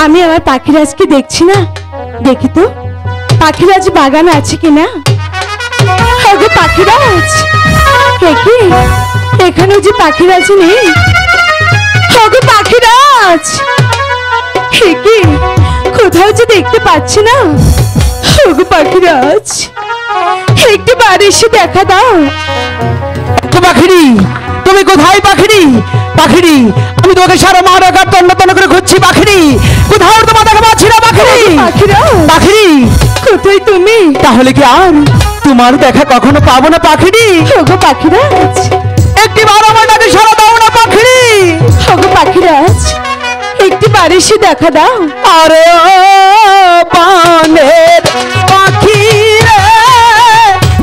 আমি আমার পাখিরাজকে দেখছি না, দেখি তো পাখিরাজ বাগানে আছে কিনা। ওগো পাখিরাজ, কি এখানে যে পাখিরাজ নেই। ওগো পাখিরাজ, কি কোথাও যে দেখতে পাচ্ছি না। ওগো পাখিরাজ, একটু বাড়ি এসে দেখা দাও। পাখিরি, তুমি কোথায় পাখিরি? পাখিরি, আমি তোমাকে সারা মাঠ আকার তন্ন তন্ন করে খুঁজছি পাখিরি, কোথাও তোমার দেখা পাচ্ছি না পাখিরি। পাখিরি, কোথায় তুমি? তাহলে কি আর তোমার দেখা কখনো পাবো না পাখিরি? ওগো পাখিরাজ, একটি বার আমার ডাকে সারা দাও না পাখিরি। ওগো পাখিরাজ, একটু বাড়ি এসে দেখা দাও। আরে ও বানের পাখি রে,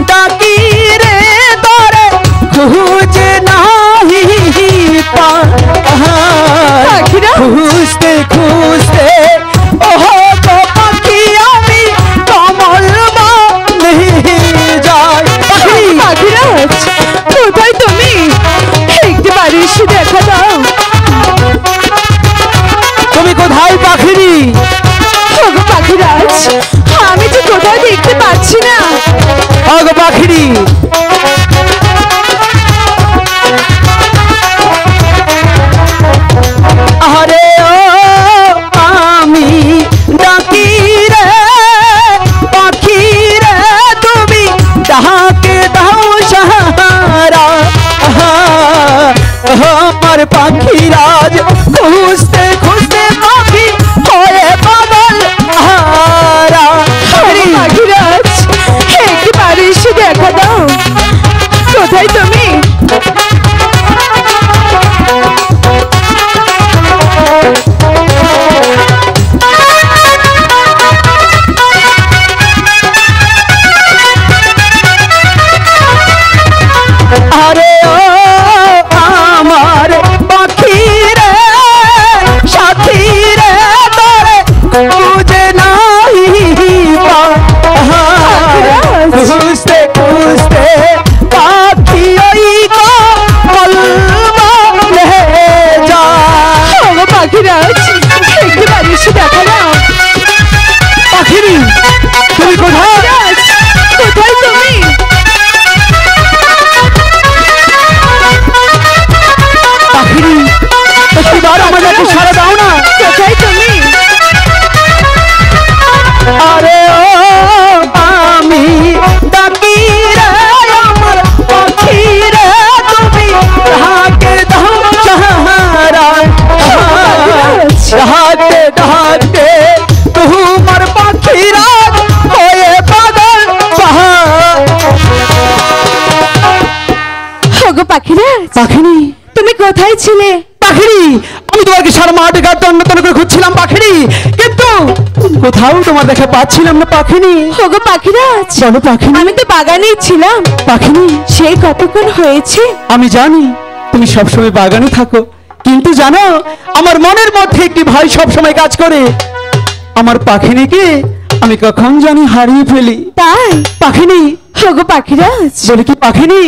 ডাকি রে তোরে খুঁজে নাহি পাখিরা খুঁজতে খুঁজতে ওহো তো পাখি আমি কমল বনে যাই। পাখিরাজ, কোথায় তুমি? একটু বাড়ি এসে দেখা দাও। তুমি কোথায় পাখিরি? ওগো পাখিরাজ, আমি তো কোথাও দেখতে পাচ্ছি না। ওগো পাখিরি, আরে ও আমি ডাকি রে পাখি রে, তুমি ডাকে দাও সাহারা। আমার পাখিরাজ খুঁজতে খুঁজতে পাখি হয়ে পাগল হারা। পাখিরাজ, একটু বাড়ি এসে দেখা দাও। কোথায় তুমি? আরে ও আমার পাখি রে সাথী রে, তোরে খুঁজে নাহি খুঁজতে খুঁজতে পাখি ওই কমল বনে যায়। ওগো পাখিরাজ, একটু বাড়ি এসে দেখা দাও। পাখিরি, তুমি কোথায়? কোথায় তুমি? পাখিরি, একটিবার আমাদেরকে সারা দাও না। কোথায় তুমি? আরে ও আমি ডাকি রে আমার পাখি রে, তুমি ডাকে দাও সাহারা। ডাকতে ডাকতে তোমার পাখিরা হয়ে পাগল পাহাড়। ওগো পাখিরাজ, পাখিরি, তুমি কোথায় ছিলে? পাখিরি, আমি তোমাকে সারা মাঠে ঘাট তন্ন তন্ন করে খুঁজছিলাম পাখিরি, কিন্তু কোথাও তোমার দেখা পাচ্ছিলাম না পাখিনি। ওগো পাখিরাজ, চলো পাখিনি। আমি তো বাগানেই ছিলাম। পাখিনি, সেই কতক্ষণ হয়েছে। আমি জানি তুমি সবসময় বাগানে থাকো, কিন্তু জানো আমার মনের মধ্যে একটি ভয় সবসময় কাজ করে। আমার পাখিনিকে আমি কখন জানি হারিয়ে ফেলি। তাই? পাখিনি, ওগো পাখিরাজ, বলে কি পাখিনি,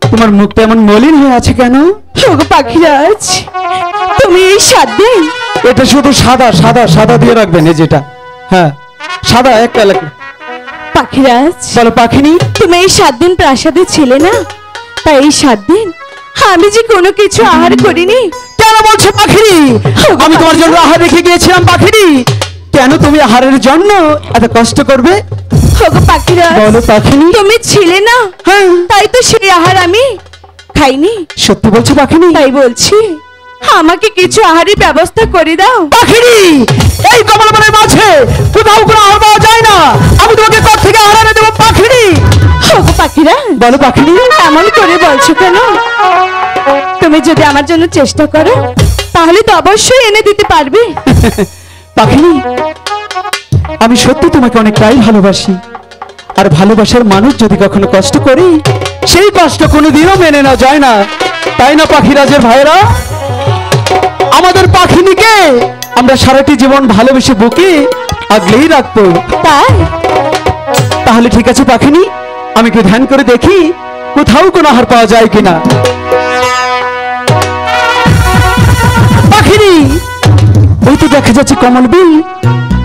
তোমার মুখটা এমন মলিন হয়ে আছে কেন? ওগো পাখিরাজ, তুমি এই 7 দিন। এটা শুধু সাদা সাদা সাদা দিয়ে রাখবেন, এই যেটা, হ্যাঁ সাদা একটা লাগে। পাখিরাজ, বলো পাখিনি, তুমি এই 7 দিন প্রাসাদে ছিলে না, তাই এই 7 দিন আমি যে কোনো কিছু আহার করিনি। কেন বলছো পাখিরি? আমি তোমার জন্য আহার রেখে গিয়েছিলাম পাখিরি, কেন তুমি আহারের জন্য এত কষ্ট করবে? ওগো পাখিরাজ, বলো পাখিনি। তুমি ছিলে না, হ্যাঁ তাই তো সেই আহার আমি খাইনি। সত্যি বলছো পাখিনি? তাই বলছি, আমাকে কিছু আহারের ব্যবস্থা করে দাও। পাখিরি, এই কমলবনের মাঝে কোথাও কোনো আহার পাওয়া যায় না, আমি তোমাকে কোথা থেকে আহার এনে দেবো পাখিরি? ওগো পাখিরাজ, বলো পাখিনি। এমন করে বলছো কেন? তুমি যদি আমার জন্য চেষ্টা করো তাহলে তো অবশ্যই এনে দিতে পারবে। পাখিনি, আমি সত্যি তোমাকে অনেকটাই ভালোবাসি, আর ভালোবাসার মানুষ যদি কখনো কষ্ট করে, সেই কষ্ট কোনোদিনও মেনে নেওয়া যায় না, তাই না পাখিরাজের ভাইরা? আমাদের পাখিনিকে আমরা সারাটি জীবন ভালোবেসে বুকে আগলেই রাখবো। তাই? তাহলে ঠিক আছে পাখিনি, আমি একটু ধ্যান করে দেখি কোথাও কোনো আহার পাওয়া যায় কিনা। পাখিনি, ওই তো দেখা যাচ্ছে কমল বিল।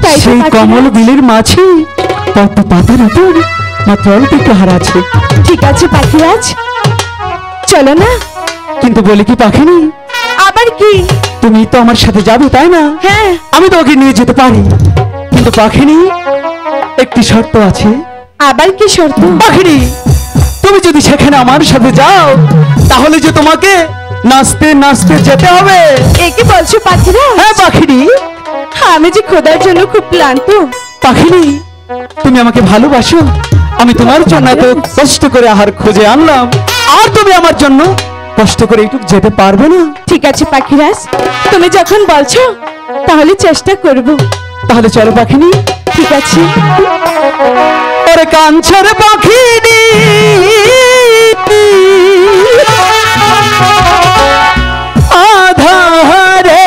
তাই তো সেই পাখিরাজ। কমল বিলের মাঝে পদ্ম পাতার উপর মাত্র অল্প একটু হার আছে। ঠিক আছে পাখিরাজ, চলো না। কিন্তু বলি কি পাখিনি, আবার কি? তুমি তো আমার সাথে যাবে তাই না? হ্যাঁ। আমি তো ওকে নিয়ে যেতে পারি, কিন্তু পাখিনি একটি শর্ত আছে। আবার কি শর্ত? পাখিনি, তুমি যদি সেখানে আমার সাথে যাও তাহলে যে তোমাকে নাচতে নাচতে যেতে হবে। এ কি বলছো পাখিরাজ? হ্যাঁ পাখিনি। আমি যে খোদার জন্য খুব ক্লান্ত। পাখিনি, তুমি আমাকে ভালোবাসো, আমি তোমার জন্য এত কষ্ট করে আহার খুঁজে আনলাম, আর তুমি আমার জন্য কষ্ট করে একটু যেতে পারবে না? ঠিক আছে পাখিরাজ, তুমি যখন বলছো তাহলে চেষ্টা করব। তাহলে চলো পাখিনি। ঠিক আছে। ওরে কাঞ্চর পাখিনি, আধারে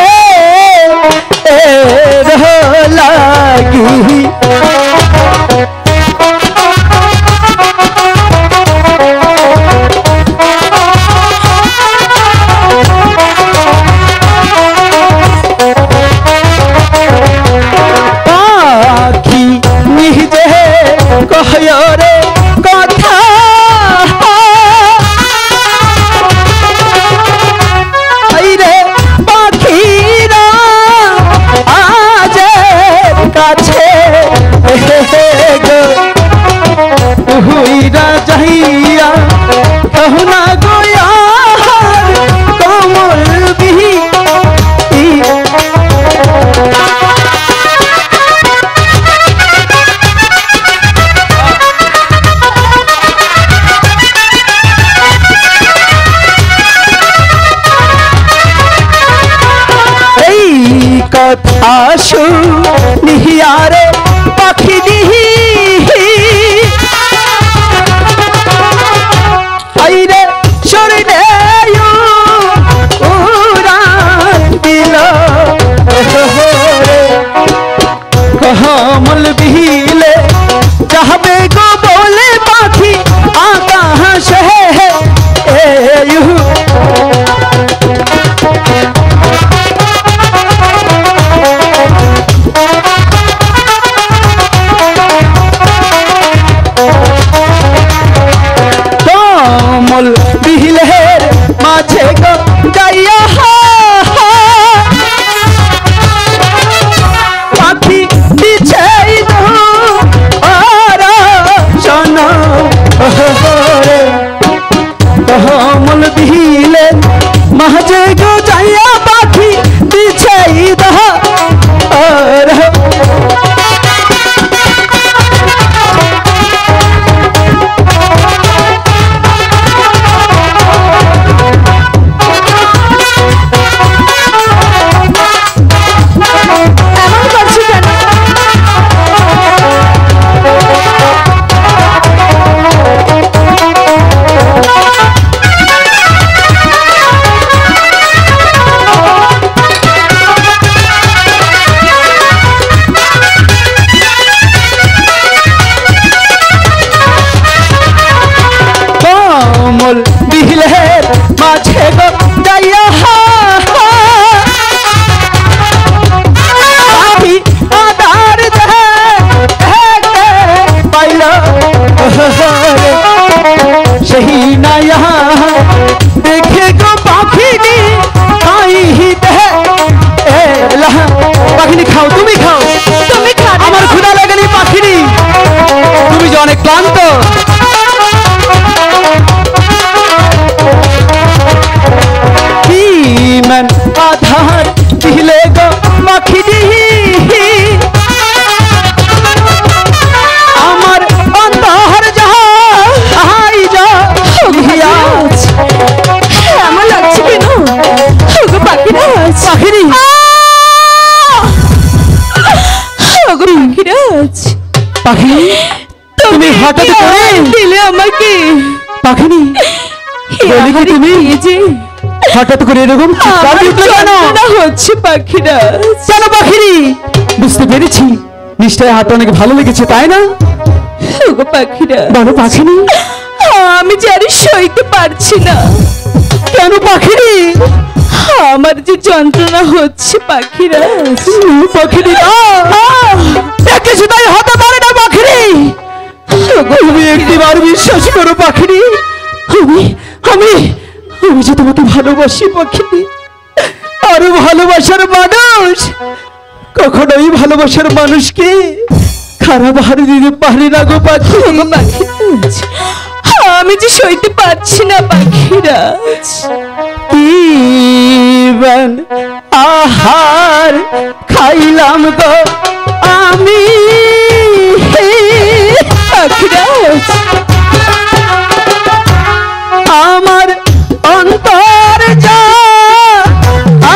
লাগি পাখি নিজে কহরে কথা, রে পাখিরা আজের কাছে হুইরা যাইয়া কহুনা গোয়া কমল বিহি। কথা শুনিয়ারে পাখিনি আইরে শরীরে উড়ান দিল কমল বিলে যাবে গো বলে পাখি আকাশে কমল বিলের মাঝে গো যাইয়া পাখি দিছে শোনো কমল বিলের মাঝে গো যাইয়া পাখি দিছে এমন করছো কেন? কমল বিলের মাঝে গো যাইয়া পাখি আদার পাইল সেই নাইয়া দেখে গো পাখিনি পাখিনি খাও, তুমি খাও, তুমি খাবে আমার না? ক্ষুধা লাগেনি পাখিনি, তুমি যে অনেক ক্লান্ত। मन आधार दिले गो पाखिनी আমার অন্তর যাই যা লিয়া এমন লাগছে কেন? ওগো পাখিরাজ, পাখিরি ওগো পাখিরাজ, পাখিরি তুমি হঠাৎ করে দিলে আমাকে পাখিরি বলি কি তুমি যে হঠাৎ করে এরকম চিৎকার দিতে কেন? হচ্ছে পাখিরাজ। কেন পাখিরি? বুঝতে পেরেছি নিশ্চয় হাতে অনেক ভালো লেগেছে তাই না? ওগো পাখিরাজ, বলো পাখিনি আমি যে আর সইতে পারছি না। কেন পাখিরি? আমার যে যন্ত্রণা হচ্ছে পাখিরা। পাখিরি কিছু তাই হতে পারে না পাখিরি। তুমি একটিবার বিশ্বাস করো পাখিরি, আমি আমি আমি যে তোমাকে ভালোবাসি পাখিরি। আরো ভালোবাসার মানুষ কখনোই ভালোবাসার মানুষকে খারাপ হার দিতে পারে না গো পাখি। আমি যে সইতে পারছি না পাখিরা। জীবন আহার খাইলাম গো আমি পাখিরা, আমার অন্তর যা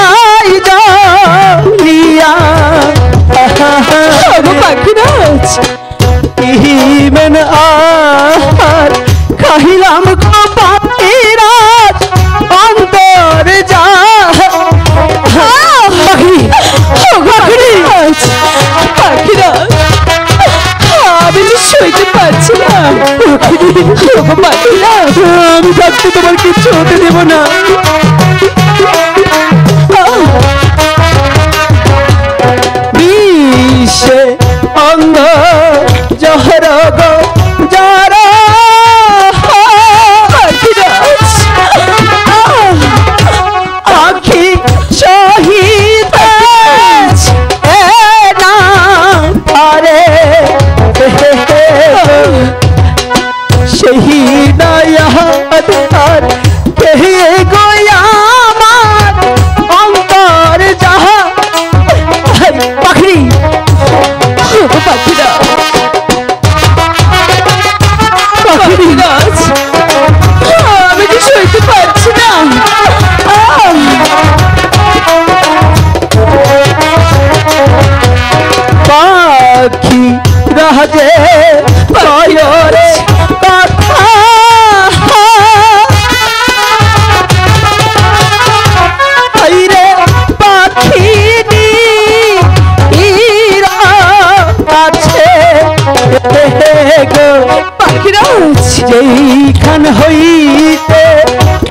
আই যাইয়া পাখিরা জীবন আহার খাইলাম গো পাখিরা অন্তর যা পাখিরা, আমি যে সইতে পারছি না পাখিরা। আমি থাকতে তোমার কিচ্ছু হতে দেব না। বিশ্বে অন্ধ জহর গো যারা আখি শহীদ না পারে সেই নয়াত আর কে গোয়া আমার অন্তর যাহা পাখি পাখিরা, পাখিরা আমি যে সইতে পারছি না। পাখি রাজে পায়রে কথা আইরে পাখি ইরা আছে গো পাখিরা যেইখান হইতে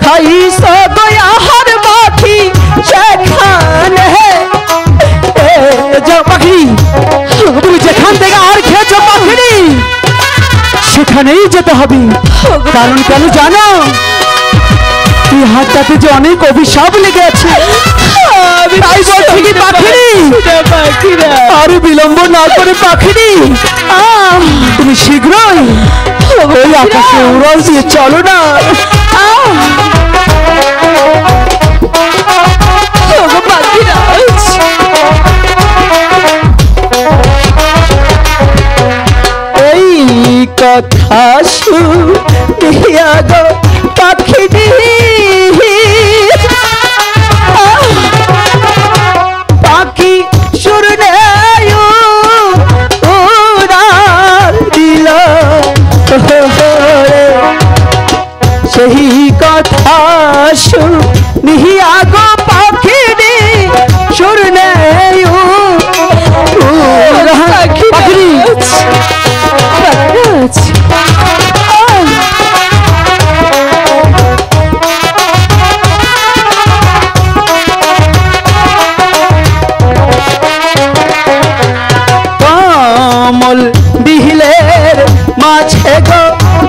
খাইস গয়াহার পাখি সেখানে যাও পাখি। তুমি যেখান থেকে আর খেয়েছো পাখিরি সেখানেই যেতে হবে। কারণ কেন জানো? এই হাতটাতে যে অনেক অভিশাপ লেগে আছে। তাই বলছি কি পাখিরি, পাখিরা আরো বিলম্ব না করে পাখিরি তুমি শীঘ্রই ওই আকাশে উড়াল দিয়ে চলো না। পাখিরা এই কথা শুনিয়া গো পাখিরি পাখি সুর উড়াল দিল সেই কথা শুনিয়া গো পাখিরি সুর পাখিরি কমল বিহিলের মাঝে গো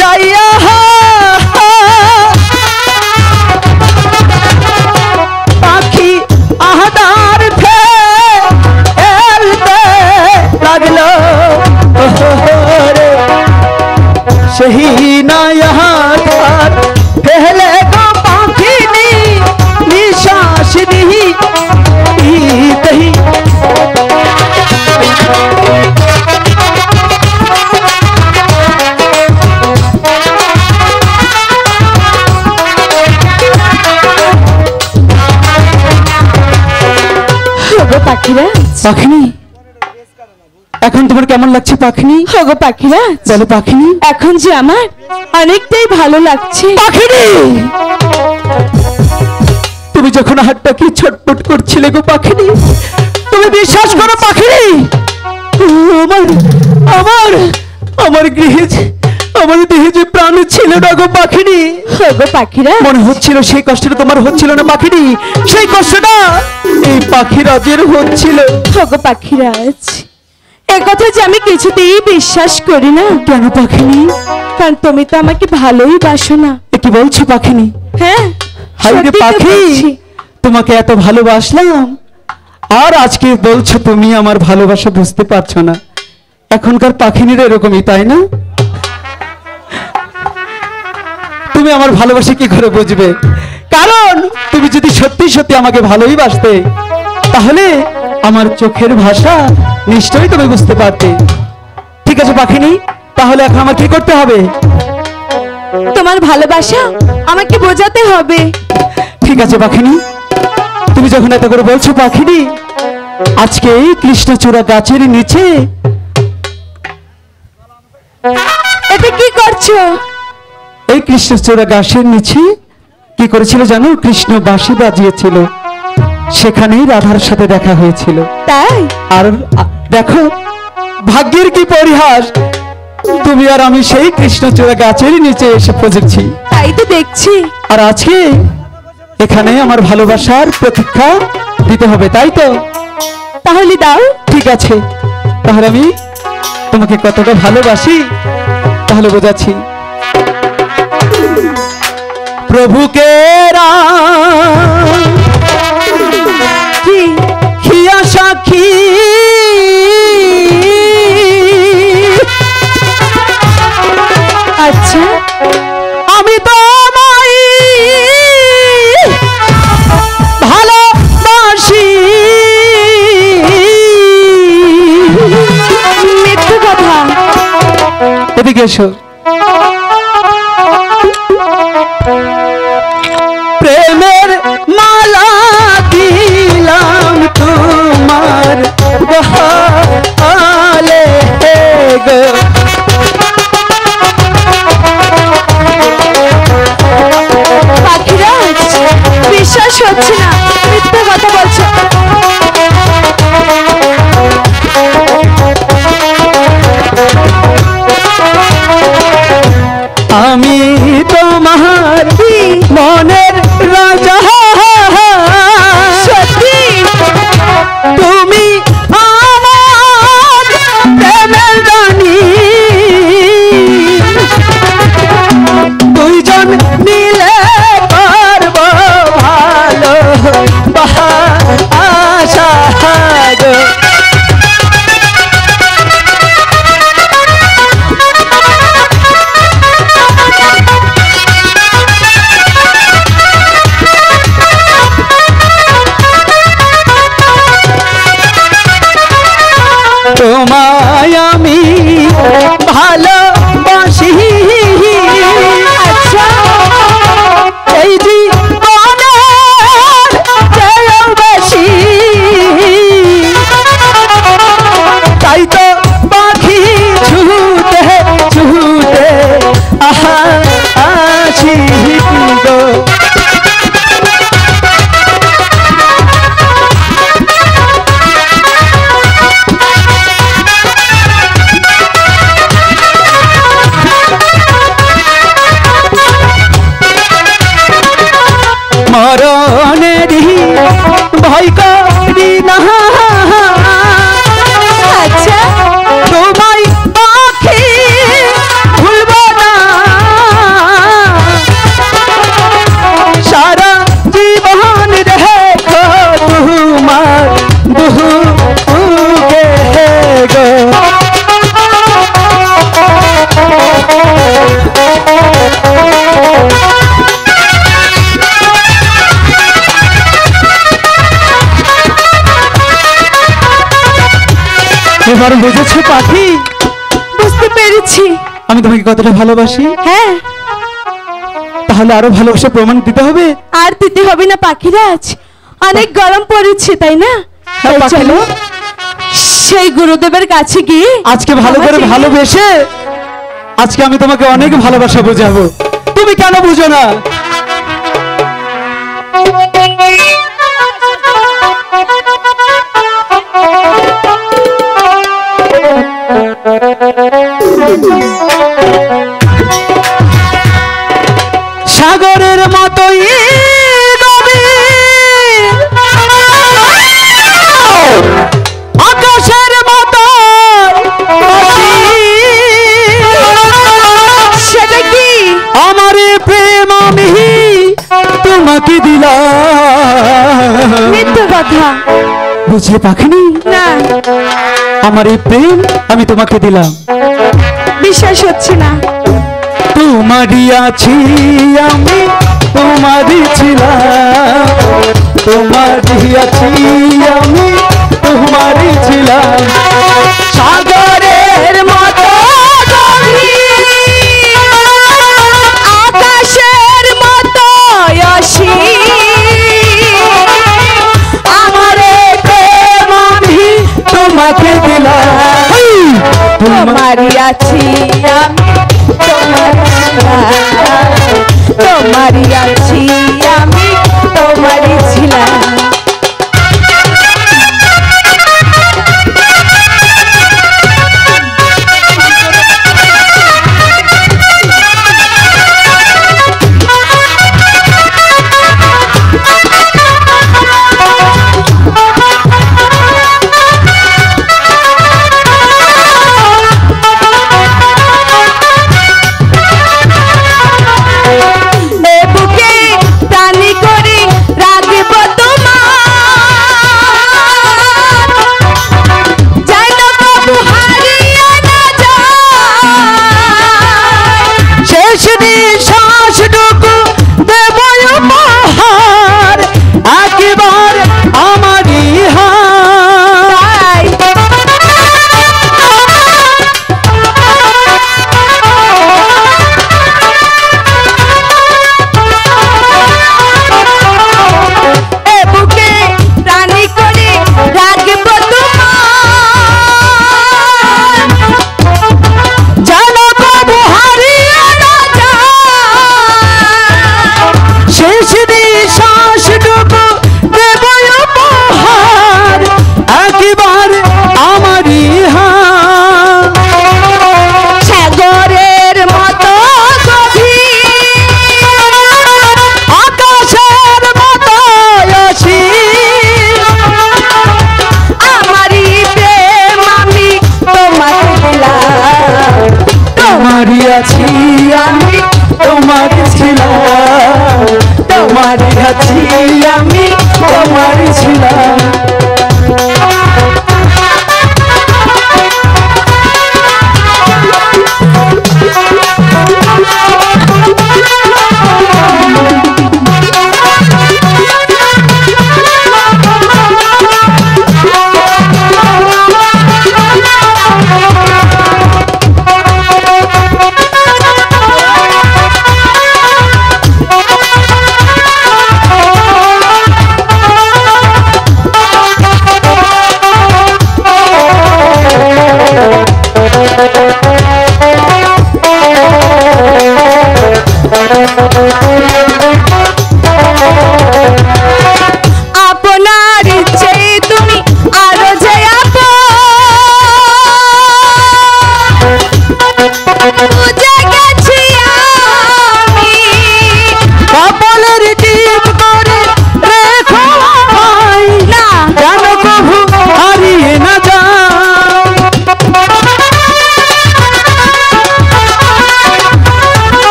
যাইয়া পাখি আহাদার ফেলতে লাগলো সেই নয়াত ফেলে গো পাখি নিশ্বাস নিহি তহি পাখিরা পাখিনি এখন তোমার কেমন লাগছে পাখিনি? ওগো পাখিরা বলো পাখিনি। এখন যে আমার অনেকটাই ভালো লাগছে। পাখিনি তুমি যখন হাতটাকে ছটপট করছিলে গো পাখিনি, তুমি বিশ্বাস করো পাখিনি আমার আমার আমার গৃহে আমার দেহে যে প্রাণ ছিল না গো পাখিনি, গো পাখিরা, মনে হচ্ছিল সেই কষ্টটা তোমার হচ্ছিল না পাখিনি, সেই কষ্টটা এই পাখিরাজের হচ্ছিল। গো পাখিরাজ, এ কথা যে আমি কিছুতেই বিশ্বাস করি না। কেন পাখিনি? কারণ তুমি তো আমাকে ভালোই বাসো না। এ কি বলছো পাখিনি? হ্যাঁ, হায় রে সত্যি তো পাখি, বলছি। তোমাকে এত ভালোবাসলাম আর আজকে বলছো তুমি আমার ভালোবাসা বুঝতে পারছো না। এখনকার পাখিনীরা এরকমই, তাই না? তুমি আমার ভালোবাসা কি করে বুঝবে? কারণ তুমি যদি সত্যি সত্যি আমাকে ভালোই বাসতে, তাহলে আমার চোখের ভাষা নিশ্চয়ই তুমি বুঝতে পারতে। ঠিক আছে পাখিনি, তাহলে এখন আমার কি করতে হবে? তোমার ভালোবাসা আমাকে বোঝাতে হবে। ঠিক আছে পাখিনি, তুমি যখন এত করে বলছো পাখিনি, আজকে এই কৃষ্ণচূড়া গাছের নিচে। এটা কি করছো? এই কৃষ্ণচূড়া গাছের নিচে কি করেছিল জানো? কৃষ্ণ বাঁশি বাজিয়েছিল, সেখানেই রাধার সাথে দেখা হয়েছিল। তাই? আর দেখো ভাগ্যের কি পরিহাস, তুমি আর আমি সেই কৃষ্ণচূড়া গাছের নিচে এসে পৌঁছেছি। তাই তো দেখছি। আর আজকে এখানে আমার ভালোবাসার প্রতীক্ষা দিতে হবে, তাই তো? তাহলে দাও। ঠিক আছে, তাহলে আমি তোমাকে কতটা ভালোবাসি তাহলে বোঝাচ্ছি। প্রভুকে কি? খিয়া সাক্ষী আচ্ছা, আমি তো ভালোবাসি। মিথ্যে কথা। এদিকে এসো। প্রেমের মালা দিলাম তোমার গলে গো, পাখিরাজ, বিশ্বাস হচ্ছে না, মিথ্যে কথা বলছো। আমি তোমার মনের রাজা, সত্যি? তুমি আমার প্রেমের রানী, দুইজন মিলে করব ভালো বাসা গো। তোমায় আমি ভালোবাসি। আচ্ছা, এই জীবনের চেয়েও বেশি, তাই তো পাখি ছুটে ছুটে আহা আসি গো। মরণেরই ভয় করি না, আচ্ছা, তোমায় পাখি ভুলব না, সারা জীবন রেখো তোমার বুকে গো। এবার বুঝেছো পাখি? বুঝতে পেরেছি। আমি তোমাকে কতটা ভালোবাসি। হ্যাঁ, তাহলে আরো ভালোবাসা প্রমাণ দিতে হবে। আর দিতে হবে না পাখিরাজ, অনেক গরম পড়েছে, তাই না? হ্যাঁ, তাই চলো সেই গুরুদেবের কাছে গিয়ে আজকে ভালো করে ভালোবেসে আজকে আমি তোমাকে অনেক ভালোবাসা বোঝাবো। তুমি কেন বুঝো না? সাগরের মতোই গভীর, আকাশের মতো সেটা কি? আমার প্রেম আমি তোমাকে দিলাম। মিথ্যে কথা। বুঝলে পাখিনি, না, আমার এই প্রেম আমি তোমাকে দিলাম। বিশ্বাস হচ্ছে না। তোমারই আছি আমি, তোমারই ছিলাম, তোমারই আছি আমি, তোমারই ছিলাম। সাগরের মতো গভীর, আকাশের মতো অসীম, আমার প্রেম আমি তোমাকে দিলাম। তোমারই আছি আমি, তোমারই আছি আমি, তোমারই ছিলাম। আছি আমি, তোমার ছিলাম, তোমার আছি আমি, তোমার ছিলাম। আপনার ইচ্ছে তুমি আরো যে বুঝে গেছি আমি, কপালের টিপ করে রেখো আমায়, না যেন কভু হারিয়ে না যায়।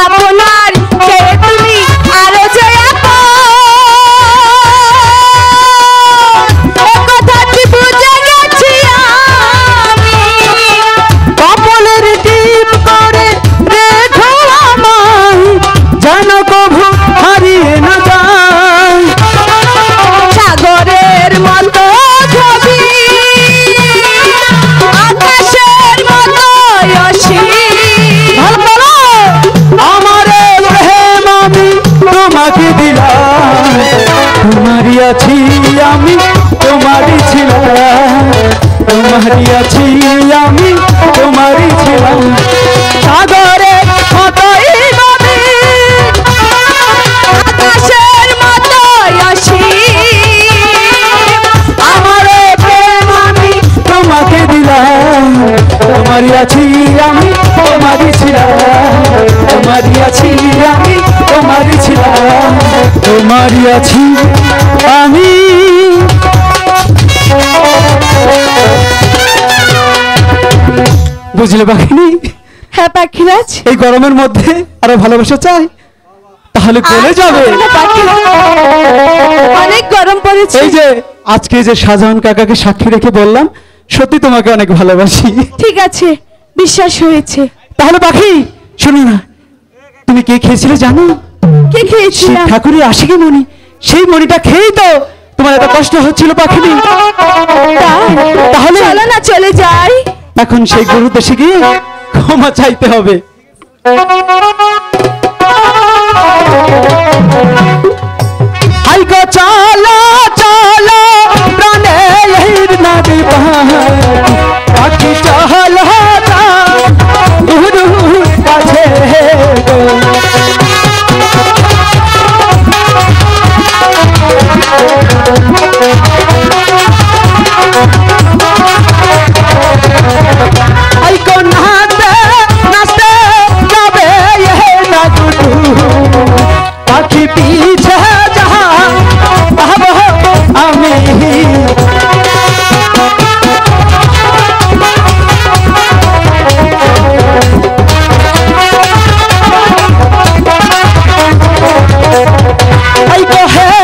আপনার যে তুমি আরো যে কথাটি বুঝে গেছি আমি, কপালের টিপ করে রেখো আমায়, যেন কভু হারিয়ে না যায়। সাগরের মতো গভীর, আকাশের মতো অসীম, আমার প্রেম আমি তোমাকে দিলাম, তোমারই আছি আমি, তোমারই ছিলাম, তোমারই আছি আমি, তোমারই ছিলাম। সাগরের মতোই গভীর, আকাশের মতো অসীম, আমার প্রেম আমি তোমাকে দিলাম, তোমার আছি আমি। বুঝলে পাখিনি, হ্যাঁ পাখিরাজ, এই গরমের মধ্যে আরো ভালোবাসা চাই, তাহলে চলে যাবে। অনেক গরম পড়েছে। এই যে আজকে যে শাহজাহান কাকাকে সাক্ষী রেখে বললাম সত্যি তোমাকে অনেক ভালোবাসি। ঠিক আছে, বিশ্বাস হয়েছে। তাহলে পাখি শোনো না, তুমি কে খেয়েছিলে জানো? কে শিব খেয়েছিলাম? ঠাকুরের আশিকি মণি। সেই মণিটা খেয়েই তো তোমার এত কষ্ট হচ্ছিল পাখিনি। তাহলে চলো না চলে যাই। এখন সেই গুরু দেশে গিয়ে ক্ষমা চাইতে হবে। আইগো চলো চলো প্রাণের নদী পাখি চলো গুরু কাছে গো। আইগো নাচতে নাচতে যাবে না গুরু পাখি পিছে যাহা আমি। আইগো হে